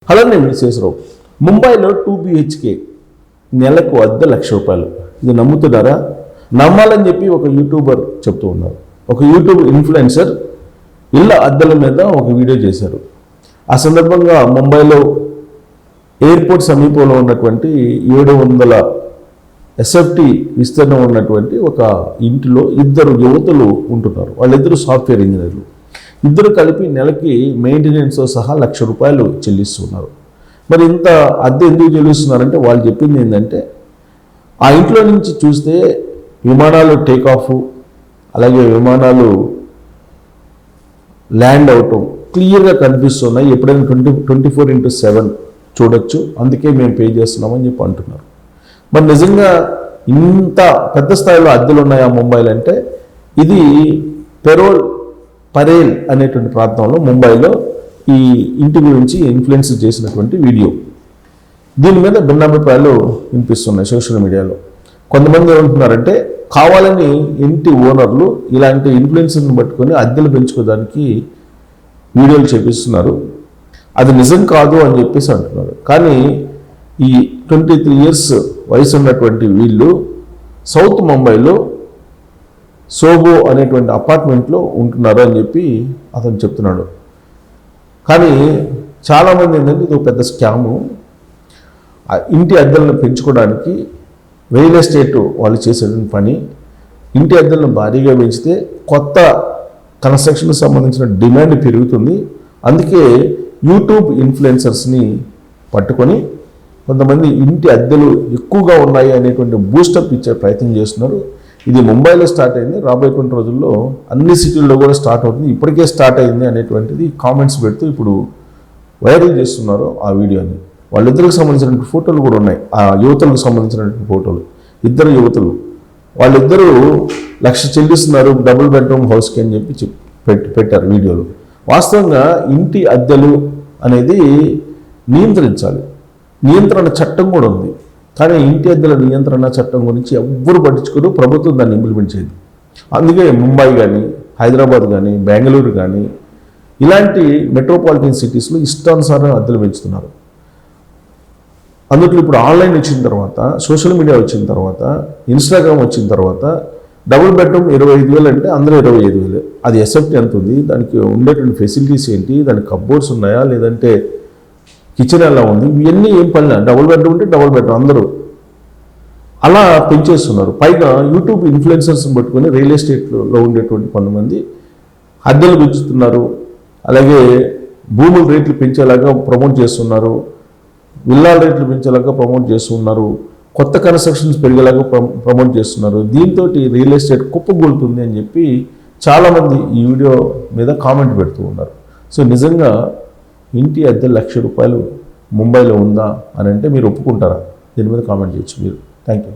Hello నేను విశ్వేశ్వరరావు. ముంబైలో 2 BHK నెలకు అద్దె ₹1,00,000. ఇది నమ్ముతున్నారా? నమ్మాలని చెప్పి ఒక యూట్యూబర్ చెప్తూ ఉన్నారు. ఒక యూట్యూబ్ ఇన్ఫ్లుయెన్సర్ ఇళ్ళ అద్దెల మీద ఒక వీడియో చేశారు. ఆ సందర్భంగా ముంబైలో ఎయిర్పోర్ట్ సమీపంలో ఉన్నటువంటి 700 SFT విస్తీర్ణం ఉన్నటువంటి ఒక ఇంటిలో ఇద్దరు యువతులు ఉంటున్నారు. వాళ్ళిద్దరూ సాఫ్ట్వేర్ ఇంజనీర్లు. ఇద్దరు కలిపి నెలకి మెయింటెనెన్స్తో సహా ₹1,00,000 చెల్లిస్తున్నారు. మరి ఇంత అద్దె ఎందుకు చెల్లిస్తున్నారంటే వాళ్ళు చెప్పింది ఏంటంటే, ఆ ఇంట్లో నుంచి చూస్తే విమానాలు టేక్ ఆఫ్, అలాగే విమానాలు ల్యాండ్ అవటం క్లియర్గా కనిపిస్తున్నాయి. ఎప్పుడైనా 24/7 చూడొచ్చు, అందుకే మేము పే చేస్తున్నామని చెప్పి అంటున్నారు. మరి నిజంగా ఇంత పెద్ద స్థాయిలో అద్దెలు ఉన్నాయా ముంబైలో అంటే, ఇది పరేల్ అనేటువంటి ప్రాంతంలో ముంబైలో ఈ ఇంటి గురించి ఇన్ఫ్లుయెన్స్ చేసినటువంటి వీడియో. దీని మీద భిన్నాభిప్రాయాలు వినిపిస్తున్నాయి సోషల్ మీడియాలో. కొంతమంది ఏమంటున్నారంటే, కావాలని ఇంటి ఓనర్లు ఇలాంటి ఇన్ఫ్లుయెన్స్ని పట్టుకొని అద్దెలు పెంచుకోవడానికి వీడియోలు చేపిస్తున్నారు, అది నిజం కాదు అని చెప్పేసి అంటున్నారు. కానీ ఈ 23 years వయసు ఉన్నటువంటి వీళ్ళు సౌత్ ముంబైలో సోబో అనేటువంటి అపార్ట్మెంట్లో ఉంటున్నారు అని చెప్పి అతను చెప్తున్నాడు. కానీ చాలామంది ఏంటంటే ఇది ఒక పెద్ద స్కాము. ఇంటి అద్దెలను పెంచుకోవడానికి రియల్ ఎస్టేట్ వాళ్ళు చేసేటువంటి పని. ఇంటి అద్దెలను భారీగా పెంచితే కొత్త కన్స్ట్రక్షన్కి సంబంధించిన డిమాండ్ పెరుగుతుంది. అందుకే యూట్యూబ్ ఇన్ఫ్లుయెన్సర్స్ని పట్టుకొని కొంతమంది ఇంటి అద్దెలు ఎక్కువగా ఉన్నాయి అనేటువంటి బూస్టప్ ఇచ్చే ప్రయత్నం చేస్తున్నారు. ఇది ముంబైలో స్టార్ట్ అయింది, రాబోయేటువంటి రోజుల్లో అన్ని సిటీల్లో కూడా స్టార్ట్ అవుతుంది. ఇప్పటికే స్టార్ట్ అయింది అనేటువంటిది కామెంట్స్ పెడుతూ ఇప్పుడు వైరల్ చేస్తున్నారు ఆ వీడియోని. వాళ్ళిద్దరికి సంబంధించినటువంటి ఫోటోలు కూడా ఉన్నాయి, ఆ యువతలకు సంబంధించినటువంటి ఫోటోలు. ఇద్దరు యువతులు, వాళ్ళిద్దరూ ₹1,00,000 చెల్లిస్తున్నారు డబుల్ బెడ్రూమ్ హౌస్కి అని చెప్పి పెట్టారు వీడియోలు. వాస్తవంగా ఇంటి అద్దెలు అనేది నియంత్రించాలి, నియంత్రణ చట్టం కూడా ఉంది. కానీ ఇంటి అద్దెల నియంత్రణ చట్టం గురించి ఎవ్వరు పట్టించుకోరు, ప్రభుత్వం దాన్ని ఇంప్లిమెంట్ చేయదు. అందుకే ముంబై కానీ, హైదరాబాద్ కానీ, బెంగళూరు కానీ ఇలాంటి మెట్రోపాలిటన్ సిటీస్లో ఇష్టానుసారం అద్దెలు పెంచుతున్నారు. అందులో ఇప్పుడు ఆన్లైన్ వచ్చిన తర్వాత, సోషల్ మీడియా వచ్చిన తర్వాత, ఇన్స్టాగ్రామ్ వచ్చిన తర్వాత డబుల్ బెడ్రూమ్ 25,000 అంటే అందరూ 25,000. అది ఎస్ఎఫ్టీ ఎంత ఉంది, దానికి ఉండేటువంటి ఫెసిలిటీస్ ఏంటి, దానికి కప్బోర్డ్స్ ఉన్నాయా, లేదంటే కిచెన్ ఎలా ఉంది, ఇవన్నీ ఏం పనిలే. డబుల్ బెడ్రూమ్ అంటే డబుల్ బెడ్రూమ్ అందరూ అలా పెంచేస్తున్నారు. పైగా యూట్యూబ్ ఇన్ఫ్లుయెన్సర్స్ని పట్టుకొని రియల్ ఎస్టేట్లో ఉండేటువంటి కొంతమంది అద్దెలు పెంచుతున్నారు, అలాగే భూముల రేట్లు పెంచేలాగా ప్రమోట్ చేస్తున్నారు, విల్లాల రేట్లు పెంచేలాగా ప్రమోట్ చేస్తున్నారు, కొత్త కన్స్ట్రక్షన్స్ పెరిగేలాగా ప్రమోట్ చేస్తున్నారు. దీంతో రియల్ ఎస్టేట్ కుప్పగొలుతుంది అని చెప్పి చాలామంది ఈ వీడియో మీద కామెంట్ పెడుతూ ఉన్నారు. సో నిజంగా ఇంటి అద్దె ₹1,00,000 ముంబైలో ఉందా అని అంటే మీరు ఒప్పుకుంటారా? దీని మీద కామెంట్ చేయొచ్చు మీరు. Thank you.